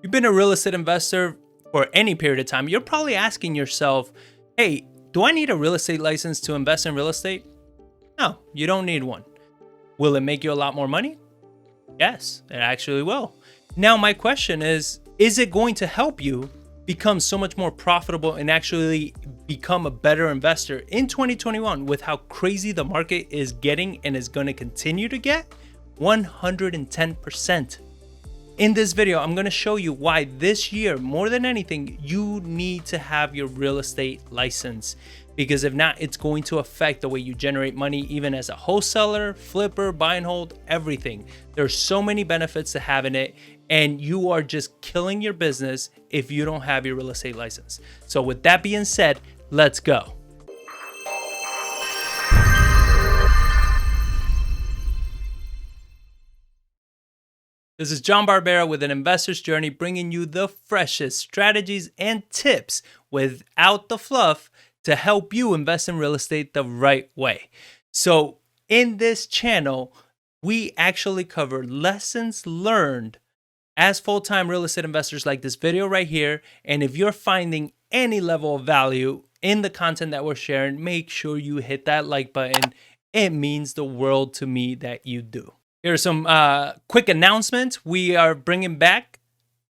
You've been a real estate investor for any period of time. You're probably asking yourself, hey, do I need a real estate license to invest in real estate? No, you don't need one. Will it make you a lot more money? Yes, it actually will. Now, my question is it going to help you become so much more profitable and actually become a better investor in 2021 with how crazy the market is getting and is going to continue to get? 110%. In this video, I'm going to show you why this year, more than anything, you need to have your real estate license. Because if not, it's going to affect the way you generate money, even as a wholesaler, flipper, buy and hold, everything. There's so many benefits to having it, and you are just killing your business if you don't have your real estate license. So with that being said, let's go. This is John Barbera with an investor's journey, bringing you the freshest strategies and tips without the fluff to help you invest in real estate the right way. So in this channel, we actually cover lessons learned as full-time real estate investors, like this video right here. And if you're finding any level of value in the content that we're sharing, make sure you hit that like button. It means the world to me that you do. Here are some quick announcements. We are bringing back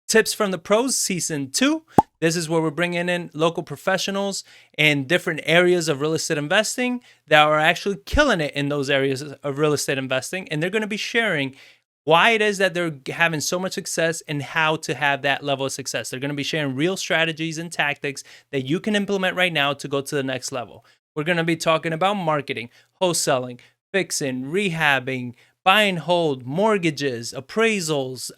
Tips from the Pros Season 2. This is where we're bringing in local professionals in different areas of real estate investing that are actually killing it in those areas of real estate investing. And they're going to be sharing why it is that they're having so much success and how to have that level of success. They're going to be sharing real strategies and tactics that you can implement right now to go to the next level. We're going to be talking about marketing, wholesaling, fixing, rehabbing, buy and hold, mortgages, appraisals,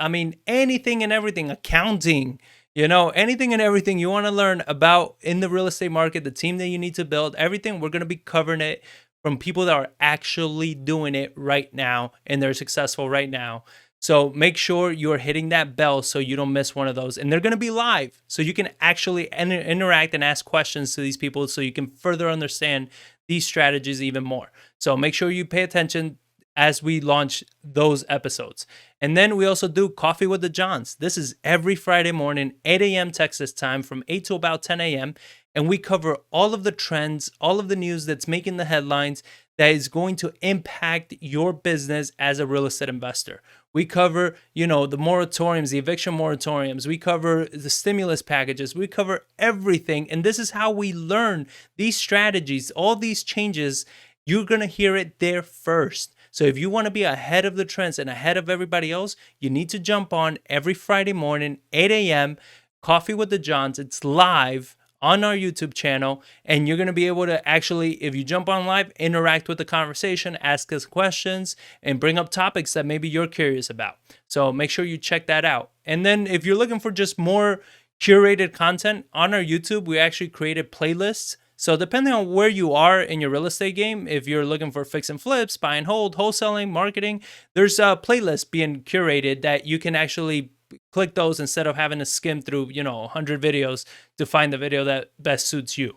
anything and everything, accounting, anything and everything you want to learn about in the real estate market, the team that you need to build, everything. We're going to be covering it from people that are actually doing it right now and they're successful right now. So make sure you're hitting that bell so you don't miss one of those. And they're going to be live, so you can actually interact and ask questions to these people so you can further understand these strategies even more. So make sure you pay attention as we launch those episodes. And then we also do Coffee with the Johns. This is every Friday morning, 8 a.m. Texas time, from 8 to about 10 a.m. And we cover all of the trends, all of the news that's making the headlines that is going to impact your business as a real estate investor. We cover, the moratoriums, the eviction moratoriums. We cover the stimulus packages. We cover everything. And this is how we learn these strategies, all these changes. You're going to hear it there first. So if you want to be ahead of the trends and ahead of everybody else, you need to jump on every Friday morning, 8 a.m., Coffee with the Johns. It's live on our YouTube channel, and you're going to be able to actually, if you jump on live, interact with the conversation, ask us questions, and bring up topics that maybe you're curious about. So make sure you check that out. And then if you're looking for just more curated content on our YouTube, we actually created playlists. So depending on where you are in your real estate game, if you're looking for fix and flips, buy and hold, wholesaling, marketing, there's a playlist being curated that you can actually click those instead of having to skim through, 100 videos to find the video that best suits you.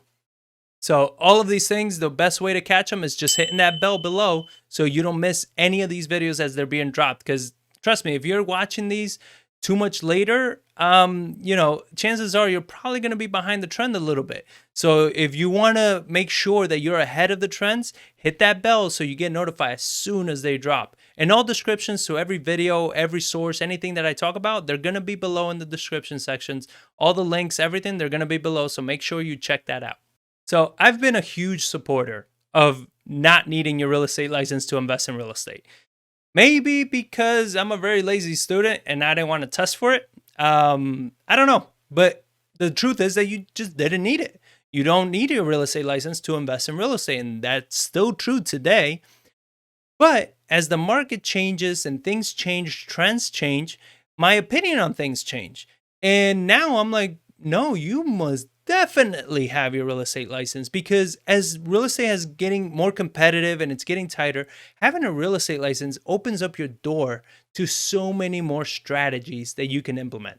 So all of these things, the best way to catch them is just hitting that bell below so you don't miss any of these videos as they're being dropped. Because trust me, if you're watching these too much later, chances are you're probably going to be behind the trend a little bit. So if you want to make sure that you're ahead of the trends, hit that bell so you get notified as soon as they drop. And all descriptions to every video, every source, anything that I talk about, they're going to be below in the description sections. All the links, everything, they're going to be below. So make sure you check that out. So I've been a huge supporter of not needing your real estate license to invest in real estate. Maybe because I'm a very lazy student and I didn't want to test for it. I don't know. But the truth is that you just didn't need it. You don't need a real estate license to invest in real estate. And that's still true today. But as the market changes and things change, trends change, my opinion on things change. And now I'm like, no, you must definitely have your real estate license, because as real estate is getting more competitive and it's getting tighter, having a real estate license opens up your door to so many more strategies that you can implement.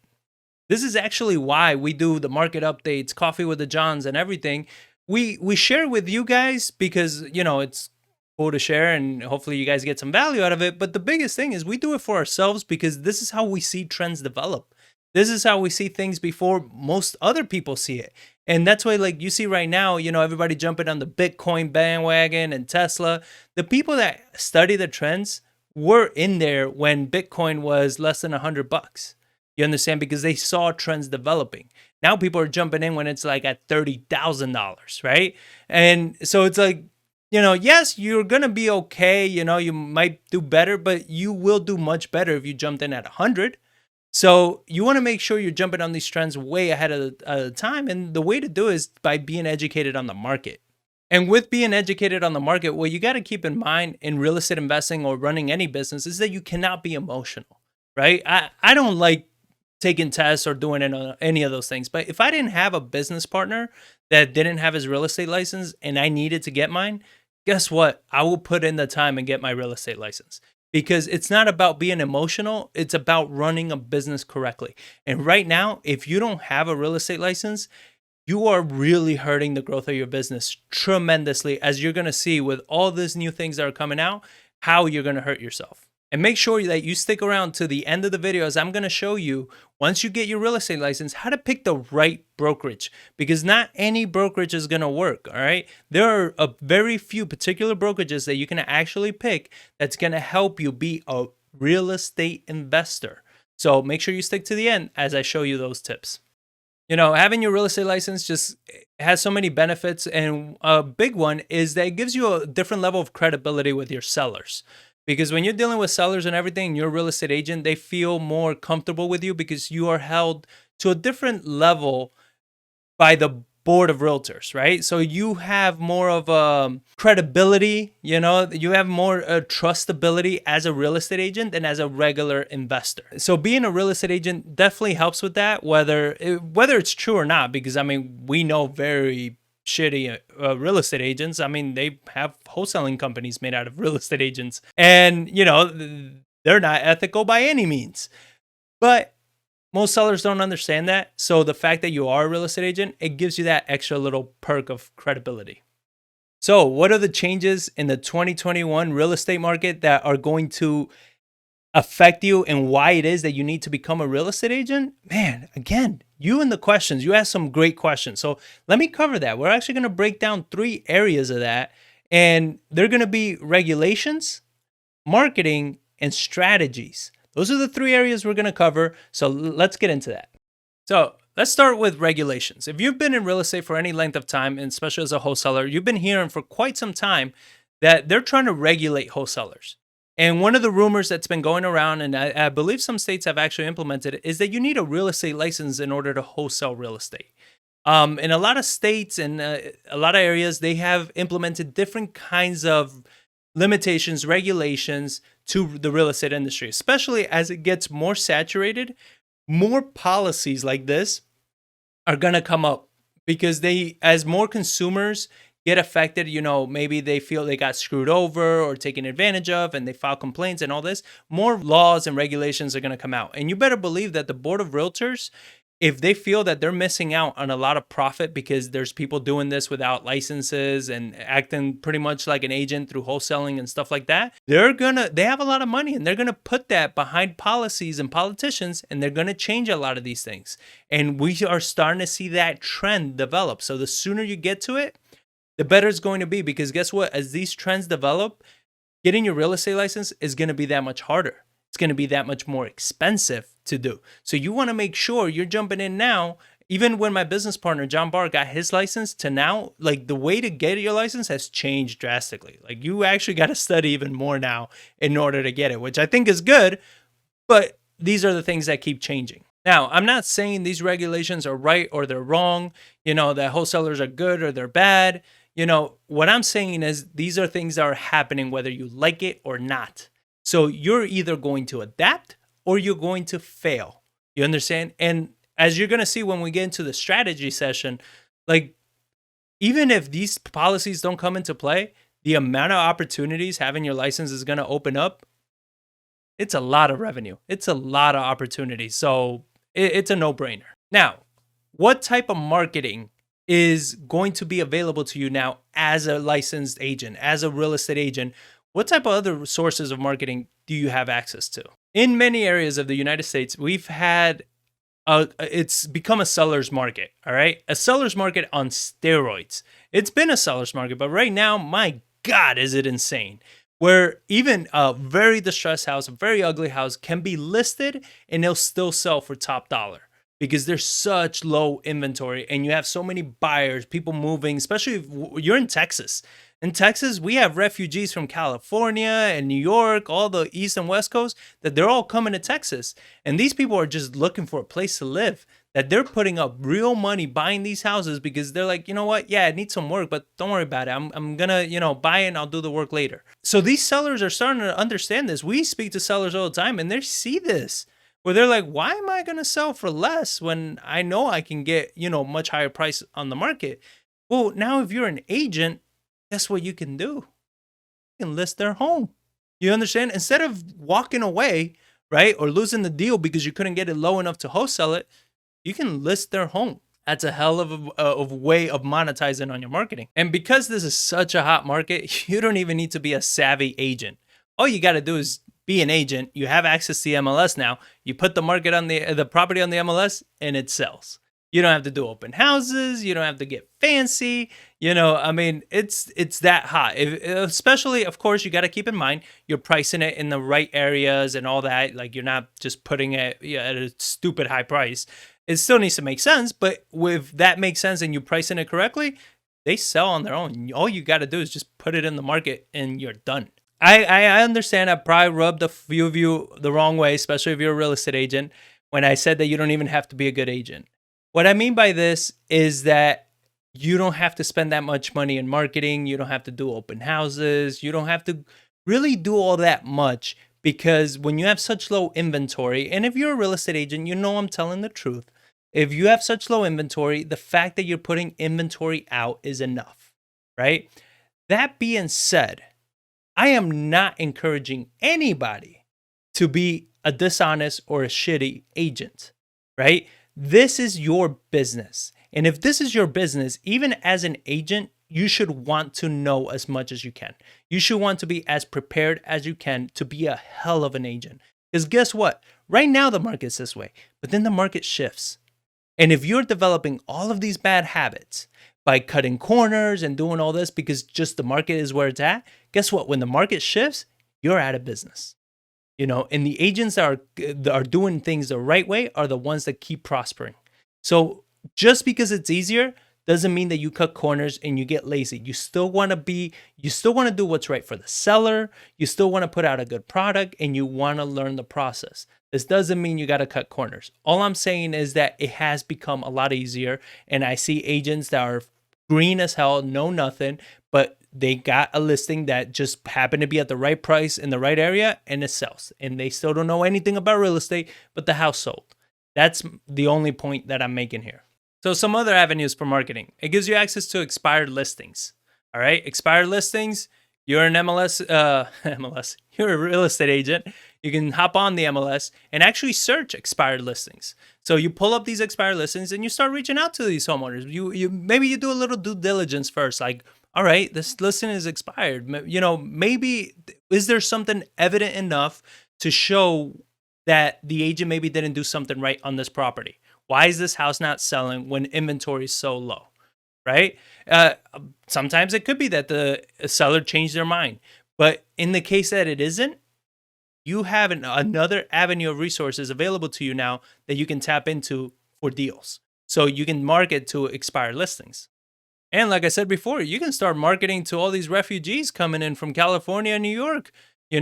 This is actually why we do the market updates, Coffee with the Johns, and everything. We share with you guys because, it's cool to share and hopefully you guys get some value out of it. But the biggest thing is we do it for ourselves because this is how we see trends develop. This is how we see things before most other people see it. And that's why, like, you see right now, everybody jumping on the Bitcoin bandwagon and Tesla. The people that study the trends were in there when Bitcoin was less than $100. You understand? Because they saw trends developing. Now people are jumping in when it's like at $30,000, right? And so it's like, yes, you're going to be okay. You might do better, but you will do much better if you jumped in at 100. So you want to make sure you're jumping on these trends way ahead of the time. And the way to do it is by being educated on the market. And with being educated on the market, what you got to keep in mind in real estate investing or running any business is that you cannot be emotional, right? I don't like taking tests or doing any of those things. But if I didn't have a business partner that didn't have his real estate license and I needed to get mine, guess what? I will put in the time and get my real estate license because it's not about being emotional. It's about running a business correctly. And right now, if you don't have a real estate license, you are really hurting the growth of your business tremendously, as you're going to see with all these new things that are coming out, how you're going to hurt yourself. And make sure that you stick around to the end of the video, as I'm going to show you, once you get your real estate license, how to pick the right brokerage, because not any brokerage is going to work. All right. There are a very few particular brokerages that you can actually pick that's going to help you be a real estate investor. So make sure you stick to the end as I show you those tips. Having your real estate license just has so many benefits. And a big one is that it gives you a different level of credibility with your sellers. Because when you're dealing with sellers and everything, you're a real estate agent, they feel more comfortable with you because you are held to a different level by the Board of Realtors, right? So you have more of a credibility, you have more trustability as a real estate agent than as a regular investor. So being a real estate agent definitely helps with that, whether it's true or not, because we know very shitty real estate agents. They have wholesaling companies made out of real estate agents, and they're not ethical by any means. But most sellers don't understand that. So the fact that you are a real estate agent, it gives you that extra little perk of credibility. So what are the changes in the 2021 real estate market that are going to affect you, and why it is that you need to become a real estate agent? Man, again, you and the questions, you asked some great questions. So let me cover that. We're actually going to break down 3 areas of that, and they're going to be regulations, marketing, and strategies. Those are the 3 areas we're going to cover. So let's get into that. So let's start with regulations. If you've been in real estate for any length of time, and especially as a wholesaler, you've been hearing for quite some time that they're trying to regulate wholesalers. And one of the rumors that's been going around, and I believe some states have actually implemented it, is that you need a real estate license in order to wholesale real estate. In a lot of states and a lot of areas, they have implemented different kinds of limitations, regulations to the real estate industry, especially as it gets more saturated. More policies like this are going to come up because as more consumers get affected, maybe they feel they got screwed over or taken advantage of and they file complaints and all this, more laws and regulations are going to come out. And you better believe that the Board of Realtors, if they feel that they're missing out on a lot of profit because there's people doing this without licenses and acting pretty much like an agent through wholesaling and stuff like that, they have a lot of money and they're going to put that behind policies and politicians, and they're going to change a lot of these things. And we are starting to see that trend develop. So the sooner you get to it, the better it's going to be, because guess what? As these trends develop, getting your real estate license is going to be that much harder. It's going to be that much more expensive to do. So you want to make sure you're jumping in now. Even when my business partner, John Barr, got his license to now, like the way to get your license has changed drastically. Like you actually got to study even more now in order to get it, which I think is good. But these are the things that keep changing. Now, I'm not saying these regulations are right or they're wrong, that wholesalers are good or they're bad. What I'm saying is these are things that are happening whether you like it or not. So you're either going to adapt or you're going to fail. You understand? And as you're going to see when we get into the strategy session, like even if these policies don't come into play, the amount of opportunities having your license is going to open up. It's a lot of revenue. It's a lot of opportunities. So it's a no-brainer. Now, what type of marketing is going to be available to you now as a licensed agent, as a real estate agent? What type of other sources of marketing do you have access to? In many areas of the United States, we've had it's become a seller's market. All right, a seller's market on steroids. It's been a seller's market, but right now, my God, is it insane? Where even a very distressed house, a very ugly house, can be listed and they'll still sell for top dollar because there's such low inventory and you have so many buyers, people moving, especially if you're in Texas. In Texas, we have refugees from California and New York, all the East and West Coast, that they're all coming to Texas. And these people are just looking for a place to live, that they're putting up real money buying these houses because they're like, you know what? Yeah, it needs some work, but don't worry about it. I'm going to, buy it and I'll do the work later. So these sellers are starting to understand this. We speak to sellers all the time and they see this where they're like, why am I going to sell for less when I know I can get, much higher price on the market? Well, now if you're an agent, guess what you can do? You can list their home. You understand? Instead of walking away, right, or losing the deal because you couldn't get it low enough to wholesale it, you can list their home. That's a hell of a way of monetizing on your marketing. And because this is such a hot market, you don't even need to be a savvy agent. All you got to do is be an agent. You have access to the MLS now. You put the market on the property on the MLS and it sells. You don't have to do open houses. You don't have to get fancy. It's that hot. Especially, of course, you got to keep in mind you're pricing it in the right areas and all that. Like you're not just putting it at a stupid high price. It still needs to make sense, but if that makes sense and you pricing it correctly, they sell on their own. All you got to do is just put it in the market and you're done. I understand I probably rubbed a few of you the wrong way, especially if you're a real estate agent, when I said that you don't even have to be a good agent. What I mean by this is that you don't have to spend that much money in marketing. You don't have to do open houses. You don't have to really do all that much because when you have such low inventory, and if you're a real estate agent, I'm telling the truth. If you have such low inventory, the fact that you're putting inventory out is enough, right? That being said, I am not encouraging anybody to be a dishonest or a shitty agent, right? This is your business. And if this is your business, even as an agent, you should want to know as much as you can. You should want to be as prepared as you can to be a hell of an agent. Because guess what? Right now the market's this way, but then the market shifts. And if you're developing all of these bad habits by cutting corners and doing all this because just the market is where it's at, guess what? When the market shifts, you're out of business. And the agents that are doing things the right way are the ones that keep prospering. So just because it's easier doesn't mean that you cut corners and you get lazy. You still want to do what's right for the seller. You still want to put out a good product and you want to learn the process. This doesn't mean you got to cut corners. All I'm saying is that it has become a lot easier. And I see agents that are green as hell, know nothing, but they got a listing that just happened to be at the right price in the right area and it sells. And they still don't know anything about real estate, but the house sold. That's the only point that I'm making here. So some other avenues for marketing. It gives you access to expired listings. All right, expired listings. You're an MLS. You're a real estate agent. You can hop on the MLS and actually search expired listings. So you pull up these expired listings and you start reaching out to these homeowners. Maybe you do a little due diligence first, like, all right, this listing is expired. Maybe is there something evident enough to show that the agent maybe didn't do something right on this property? Why is this house not selling when inventory is so low, right? Sometimes it could be that the seller changed their mind. But in the case that it isn't, you have another avenue of resources available to you now that you can tap into for deals. So you can market to expired listings. And like I said before, you can start marketing to all these refugees coming in from California and New York.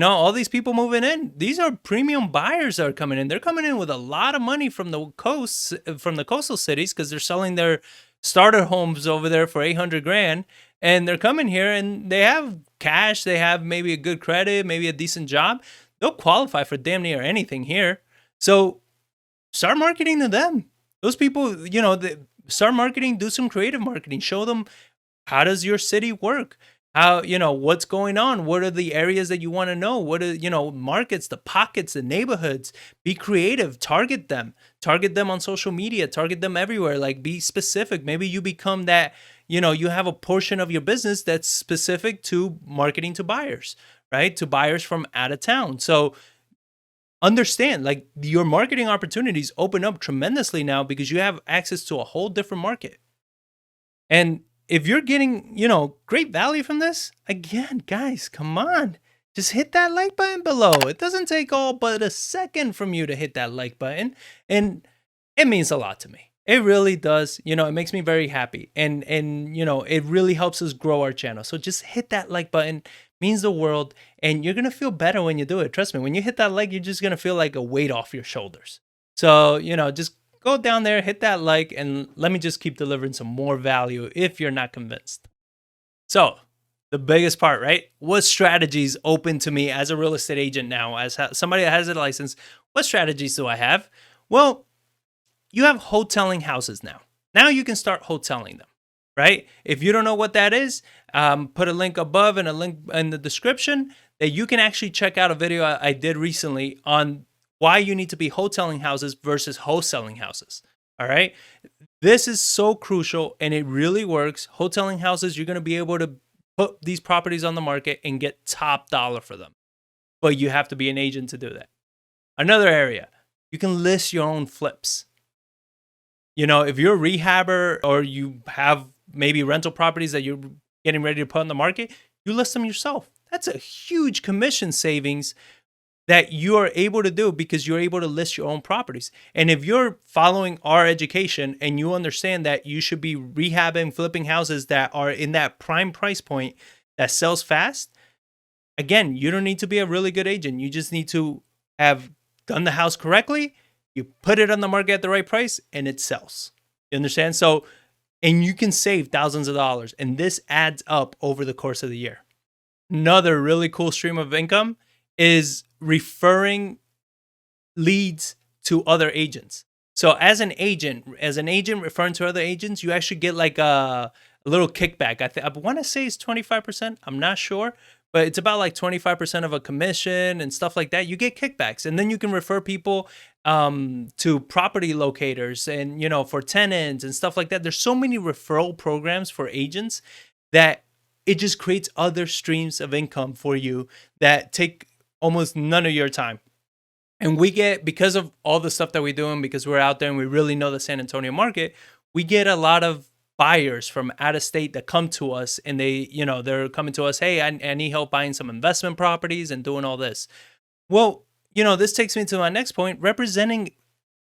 All these people moving in, these are premium buyers that are coming in. They're coming in with a lot of money from the coasts, from the coastal cities, because they're selling their starter homes over there for 800 grand. And they're coming here and they have cash. They have maybe a good credit, maybe a decent job. They'll qualify for damn near anything here. So start marketing to them. Those people, start marketing, do some creative marketing. Show them, how does your city work? How, what's going on? What are the areas that you want to know? What are, markets, the pockets, the neighborhoods? Be creative, target them on social media, target them everywhere. Like, be specific. Maybe you become that, you have a portion of your business that's specific to marketing to buyers, right? To buyers from out of town. So understand like your marketing opportunities open up tremendously now because you have access to a whole different market. And if you're getting, great value from this, again, guys, come on. Just hit that like button below. It doesn't take all but a second from you to hit that like button. And it means a lot to me. It really does. It makes me very happy. And it really helps us grow our channel. So just hit that like button. Means the world. And you're gonna feel better when you do it. Trust me, when you hit that like, you're just gonna feel like a weight off your shoulders. So, just go down there, hit that like, and let me just keep delivering some more value if you're not convinced. So, the biggest part, right? What strategies open to me as a real estate agent now, as somebody that has a license? What strategies do I have? Well, you have hoteling houses now. Now you can start hoteling them, right? If you don't know what that is, put a link above and a link in the description that you can actually check out a video I did recently on why you need to be hoteling houses versus wholesaling houses. All right. This is so crucial and it really works. Hoteling houses, you're going to be able to put these properties on the market and get top dollar for them. But you have to be an agent to do that. Another area, you can list your own flips. If you're a rehabber or you have maybe rental properties that you're getting ready to put on the market, you list them yourself. That's a huge commission savings that you are able to do because you're able to list your own properties. And if you're following our education and you understand that you should be rehabbing, flipping houses that are in that prime price point that sells fast, again, you don't need to be a really good agent. You just need to have done the house correctly. You put it on the market at the right price and it sells. You understand? So, and you can save thousands of dollars. And this adds up over the course of the year. Another really cool stream of income is referring leads to other agents. So as an agent referring to other agents, you actually get like a little kickback. I want to say it's 25%. I'm not sure, but it's about like 25% of a commission and stuff like that. You get kickbacks, and then you can refer people to property locators and for tenants and stuff like that. There's so many referral programs for agents that it just creates other streams of income for you that take almost none of your time. And we get, because of all the stuff that we do and because we're out there and we really know the San Antonio market, we get a lot of buyers from out of state that come to us and they're coming to us, hey, I need help buying some investment properties and doing all this. Well, this takes me to my next point. Representing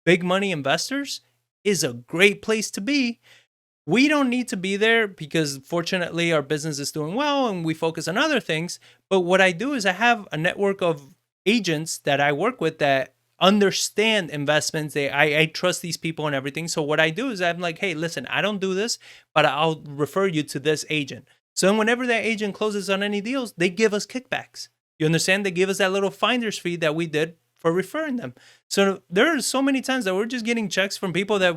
big money investors is a great place to be. We don't need to be there because fortunately our business is doing well and we focus on other things. But what I do is I have a network of agents that I work with that understand investments. I trust these people and everything. So what I do is I'm like, hey, listen, I don't do this, but I'll refer you to this agent. So whenever that agent closes on any deals, they give us kickbacks. You understand? They give us that little finder's fee that we did for referring them. So there are so many times that we're just getting checks from people that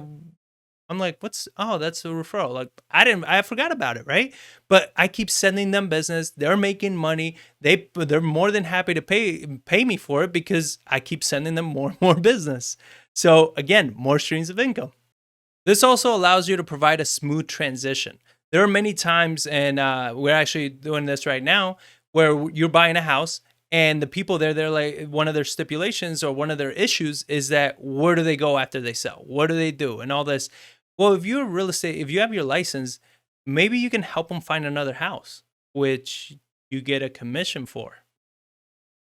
I'm like, that's a referral. Like I forgot about it, right? But I keep sending them business. They're making money. They're more than happy to pay me for it because I keep sending them more and more business. So again, more streams of income. This also allows you to provide a smooth transition. There are many times, and we're actually doing this right now, where you're buying a house and the people there, they're like, one of their stipulations or one of their issues is that where do they go after they sell? What do they do? And all this. Well, if you're real estate, if you have your license, maybe you can help them find another house, which you get a commission for.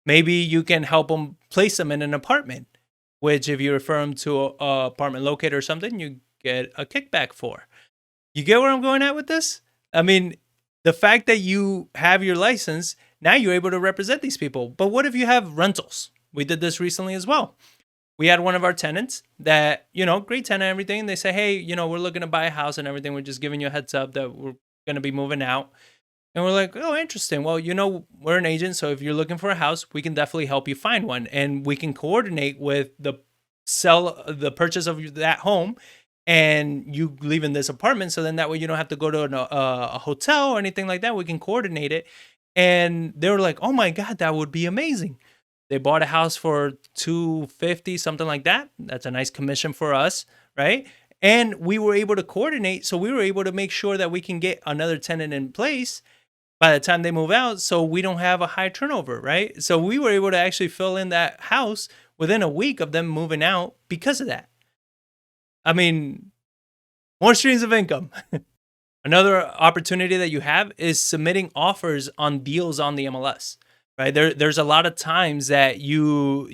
Maybe you can help them place them in an apartment, which if you refer them to a apartment locator or something, you get a kickback for. You get where I'm going at with this? I mean, the fact that you have your license, now you're able to represent these people. But what if you have rentals? We did this recently as well. We had one of our tenants that, great tenant and everything. And they say, hey, we're looking to buy a house and everything. We're just giving you a heads up that we're going to be moving out. And we're like, oh, interesting. Well, we're an agent. So if you're looking for a house, we can definitely help you find one. And we can coordinate with the purchase of that home and you leave in this apartment. So then that way you don't have to go to a hotel or anything like that. We can coordinate it. And they were like, oh my God, that would be amazing. They bought a house for $250, something like that. That's a nice commission for us, right? And we were able to coordinate. So we were able to make sure that we can get another tenant in place by the time they move out so we don't have a high turnover, right? So we were able to actually fill in that house within a week of them moving out because of that. I mean, more streams of income. Another opportunity that you have is submitting offers on deals on the MLS. Right? There's a lot of times that you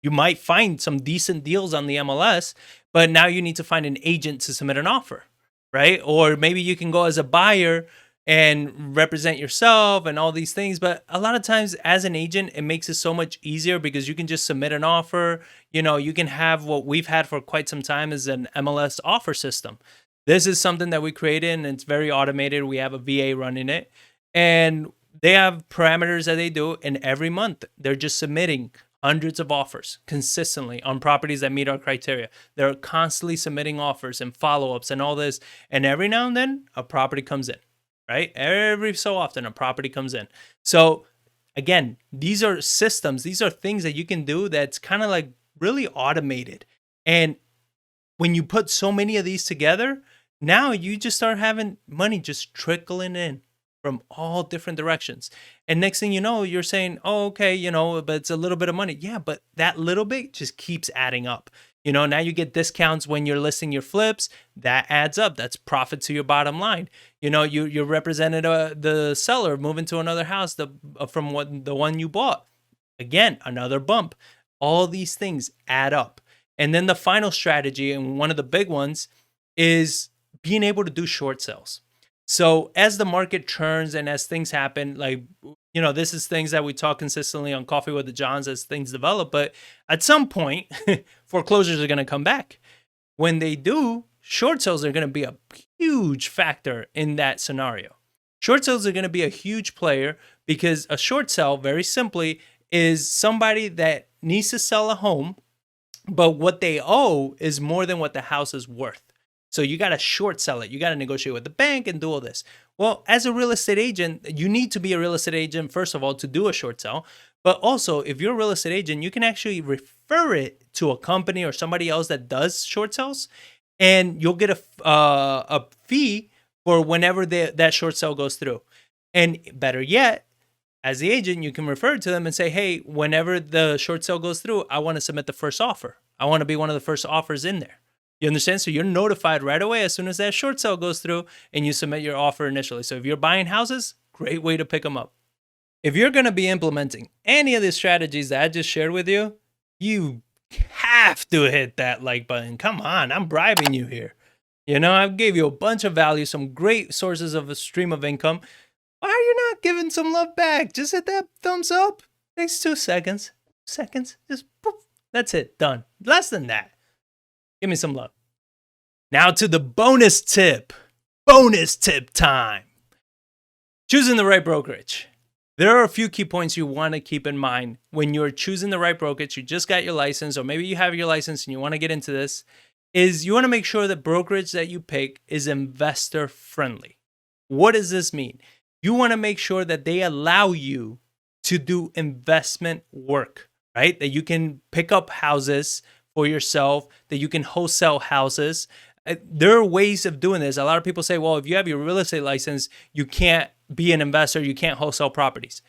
might find some decent deals on the MLS, but now you need to find an agent to submit an offer, right? Or maybe you can go as a buyer and represent yourself and all these things. But a lot of times as an agent, it makes it so much easier because you can just submit an offer. You can have what we've had for quite some time is an MLS offer system. This is something that we created and it's very automated. We have a VA running it and they have parameters that they do. And every month they're just submitting hundreds of offers consistently on properties that meet our criteria. They're constantly submitting offers and follow-ups and all this. And every now and then a property comes in, right? Every so often a property comes in. So again, these are systems. These are things that you can do that's kind of like really automated. And when you put so many of these together, now you just start having money just trickling in from all different directions. And next thing you know, you're saying, oh, okay, but it's a little bit of money. Yeah, but that little bit just keeps adding up. Now you get discounts when you're listing your flips. That adds up. That's profit to your bottom line. You represented the seller moving to another house from the one you bought. Again, another bump. All these things add up. And then the final strategy, and one of the big ones, is being able to do short sales. So as the market turns and as things happen, this is things that we talk consistently on Coffee with the Johns as things develop. But at some point, foreclosures are going to come back. When they do, short sales are going to be a huge factor in that scenario. Short sales are going to be a huge player because a short sale, very simply, is somebody that needs to sell a home, but what they owe is more than what the house is worth. So you got to short sell it. You got to negotiate with the bank and do all this. Well, as a real estate agent, you need to be a real estate agent, first of all, to do a short sell. But also, if you're a real estate agent, you can actually refer it to a company or somebody else that does short sales, and you'll get a fee for whenever that short sale goes through. And better yet, as the agent, you can refer to them and say, hey, whenever the short sale goes through, I want to submit the first offer. I want to be one of the first offers in there. You understand? So you're notified right away as soon as that short sale goes through and you submit your offer initially. So if you're buying houses, great way to pick them up. If you're going to be implementing any of these strategies that I just shared with you, you have to hit that like button. Come on, I'm bribing you here. I gave you a bunch of value, some great sources of a stream of income. Why are you not giving some love back? Just hit that thumbs up. Takes 2 seconds. Just poof. That's it. Done. Less than that. Give me some love. Now to the bonus tip. Bonus tip time. Choosing the right brokerage. There are a few key points you want to keep in mind when you're choosing the right brokerage. You just got your license, or maybe you have your license and you want to get into this, is you want to make sure the brokerage that you pick is investor friendly. What does this mean? You want to make sure that they allow you to do investment work, right? That you can pick up houses for yourself, that you can wholesale houses. There are ways of doing this. A lot of people say, well, if you have your real estate license, you can't be an investor, you can't wholesale properties.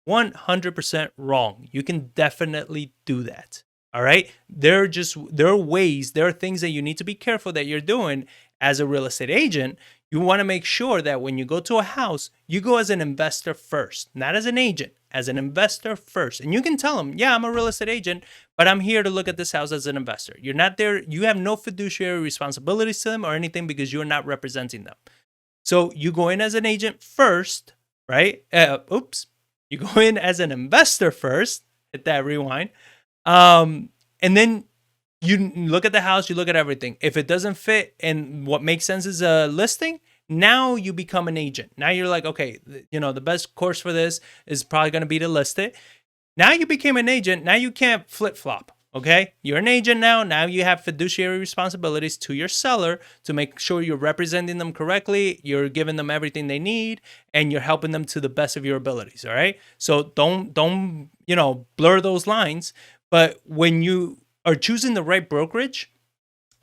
100% wrong. You can definitely do that. All right. There are ways, there are things that you need to be careful that you're doing as a real estate agent. You want to make sure that when you go to a house, you go as an investor first, not as an agent, as an investor first. And you can tell them, yeah, I'm a real estate agent, but I'm here to look at this house as an investor. You're not there. You have no fiduciary responsibilities to them or anything because you're not representing them. So you go in as an agent first, right? You go in as an investor first. Hit that rewind. And then you look at the house, you look at everything. If it doesn't fit and what makes sense is a listing, now you become an agent. Now you're like, okay, the best course for this is probably going to be to list it. Now you became an agent. Now you can't flip-flop, okay? You're an agent now. Now you have fiduciary responsibilities to your seller to make sure you're representing them correctly, you're giving them everything they need, and you're helping them to the best of your abilities, all right? So don't blur those lines. But when you are choosing the right brokerage,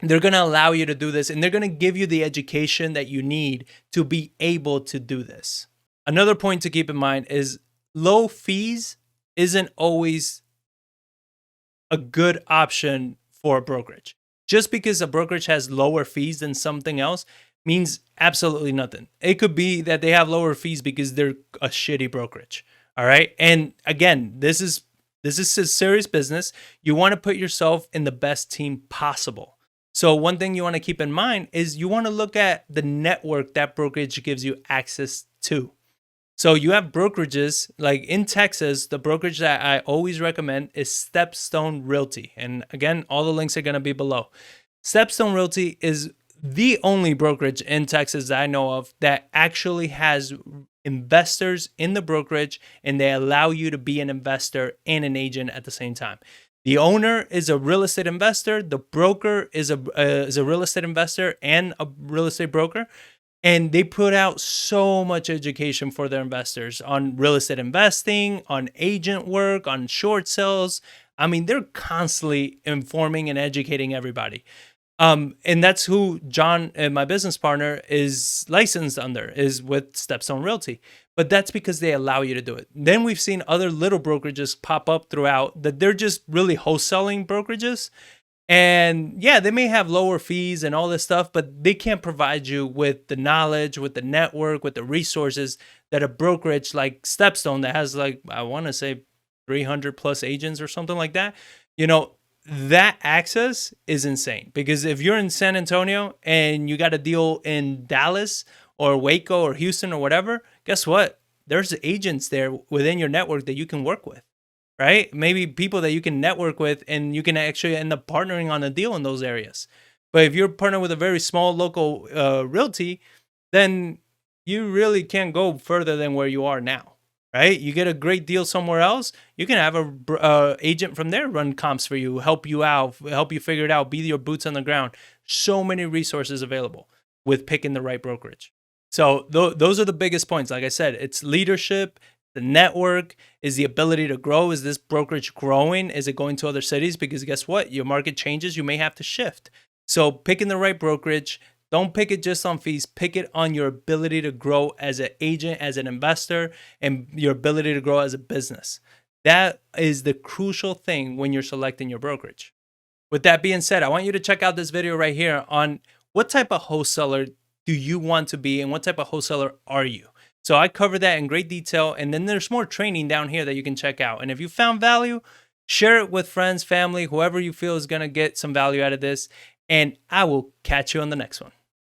they're going to allow you to do this, and they're going to give you the education that you need to be able to do this. Another point to keep in mind is low fees isn't always a good option for a brokerage. Just because a brokerage has lower fees than something else means absolutely nothing. It could be that they have lower fees because they're a shitty brokerage. All right. And again, this is a serious business. You want to put yourself in the best team possible. So one thing you want to keep in mind is you want to look at the network that brokerage gives you access to. So you have brokerages like in Texas, the brokerage that I always recommend is Stepstone Realty. And again, all the links are going to be below. Stepstone Realty is the only brokerage in Texas that I know of that actually has investors in the brokerage, and they allow you to be an investor and an agent at the same time. The owner is a real estate investor. The broker is a real estate investor and a real estate broker. And they put out so much education for their investors on real estate investing, on agent work, on short sales. I mean, they're constantly informing and educating everybody. And that's who John, my business partner, is licensed under, is with Stepstone Realty. But that's because they allow you to do it. Then we've seen other little brokerages pop up throughout that they're just really wholesaling brokerages. And yeah, they may have lower fees and all this stuff, but they can't provide you with the knowledge, with the network, with the resources that a brokerage like Stepstone that has like, I want to say 300 plus agents or something like that, you know, that access is insane. Because if you're in San Antonio and you got a deal in Dallas or Waco or Houston or whatever, guess what? There's agents there within your network that you can work with, right? Maybe people that you can network with and you can actually end up partnering on a deal in those areas. But if you're partnering with a very small local realty, then you really can't go further than where you are now, right? You get a great deal somewhere else, you can have a agent from there run comps for you, help you out, help you figure it out, be your boots on the ground. So many resources available with picking the right brokerage. So those are the biggest points. Like I said, it's leadership, the network, is the ability to grow. Is this brokerage growing? Is it going to other cities? Because guess what? Your market changes. You may have to shift. So picking the right brokerage, don't pick it just on fees. Pick it on your ability to grow as an agent, as an investor, and your ability to grow as a business. That is the crucial thing when you're selecting your brokerage. With that being said, I want you to check out this video right here on what type of wholesaler do you want to be and what type of wholesaler are you? So I cover that in great detail. And then there's more training down here that you can check out. And if you found value, share it with friends, family, whoever you feel is going to get some value out of this. And I will catch you on the next one.